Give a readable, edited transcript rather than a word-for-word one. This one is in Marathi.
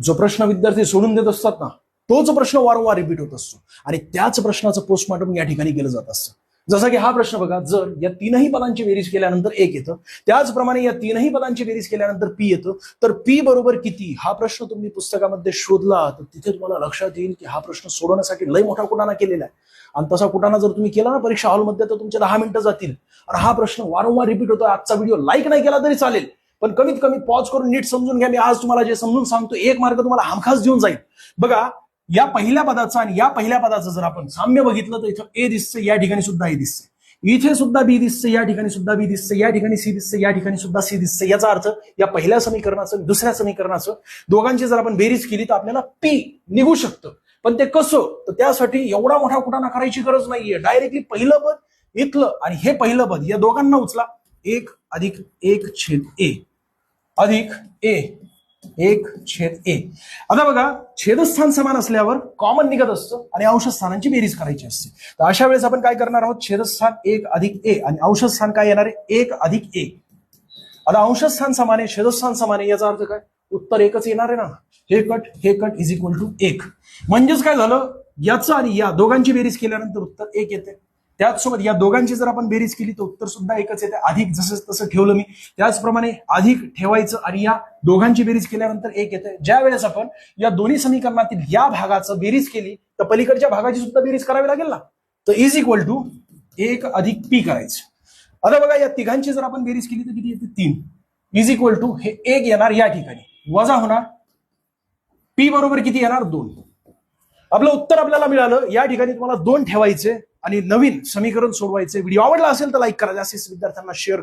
जो प्रश्न विद्यार्थी सोडून देत असतात ना, तोच प्रश्न वारंवार रिपीट होत असतो आणि त्याच प्रश्नाचं पोस्टमॉर्टम या ठिकाणी केलं जात असतं. जसं की हा प्रश्न बघा, जर या तीनही पदांची बेरीज केल्यानंतर 1 येतं, त्याचप्रमाणे या तीनही पदांची बेरीज केल्यानंतर पी येतं, तर पी बरोबर किती हा प्रश्न तुम्ही पुस्तकामध्ये शोधला तर तिथे तुम्हाला लक्षात येईल की हा प्रश्न सोडवण्यासाठी लय मोठा कुटाणा केलेला आहे. आणि तसा कुटाणा जर तुम्ही केला ना परीक्षा हॉलमध्ये तर तुमचे 10 मिनिटं जातील. आणि हा प्रश्न वारंवार रिपीट होतो. आजचा व्हिडिओ लाईक नाही केला तरी चालेल, पण कमीत कमी पॉज करून नीट समजून घ्या. मी आज तुम्हाला जे समजून सांगतो 1 मार्क तुम्हाला हमखास देऊन जाईल. बघा, या पहिल्या पदाचं आणि या पहिल्या पदाचं जर आपण साम्य बघितलं तर इथं ए दिसतं, या ठिकाणी सुद्धा ए दिसते, इथे सुद्धा बी दिसते, या ठिकाणी सुद्धा बी दिसते, या ठिकाणी सी दिसते, या ठिकाणी सुद्धा सी दिसते. याचा अर्थ या पहिल्या समीकरणाचं दुसऱ्या समीकरणाचं दोघांची जर आपण बेरीज केली तर आपल्याला पी निघू शकतं. पण ते कसं, तर त्यासाठी एवढा मोठा कुटाणा करायची गरज नाहीये. डायरेक्टली पहिलं पद इथलं आणि हे पहिलं पद या दोघांना उचला, 1 अधिक 1/a अधिक a 1/a. आता बघा, छेदस्थान समान असल्यावर कॉमन निघत असतं आणि अंशस्थानांची बेरीज करायची असते. तर अशा वेळेस आपण काय करणार आहोत, छेदस्थान 1 अधिक a आणि अंशस्थान काय येणार आहे 1 अधिक a. आता अंशस्थान समान आहे, छेदस्थान समान आहे, याचा अर्थ काय, उत्तर एकच येणार आहे ना. हे कट इज इक्वल टू 1. म्हणजेच काय झालं, याचं आणि या दोघांची बेरीज केल्यानंतर उत्तर 1 येते. त्याचसोबत या दोघांची जर आपण बेरीज केली तर उत्तर सुद्धा एकच येते. अधिक जसं तसं ठेवलं मी, त्याचप्रमाणे अधिक ठेवायचं आणि या दोघांची बेरीज केल्यानंतर 1 येते. ज्या वेळेस आपण या दोन्ही समीकरणातील या भागाचं बेरीज केली तर पलीकडच्या भागाची सुद्धा बेरीज करावी लागेल ना. तर इज इक्वल टू 1 अधिक पी करायचं. आता बघा, या तिघांची जर आपण बेरीज केली तर किती येते 3. इज इक्वल टू हे 1 येणार या ठिकाणी, वजा होणार पी बरोबर किती येणार 2. आपलं उत्तर आपल्याला मिळालं. या ठिकाणी तुम्हाला 2 ठेवायचे आणि नवीन समीकरण सोडवायचे. व्हिडिओ आवडला असेल तर लाईक करा, जास्तीत विद्यार्थ्यांना शेअर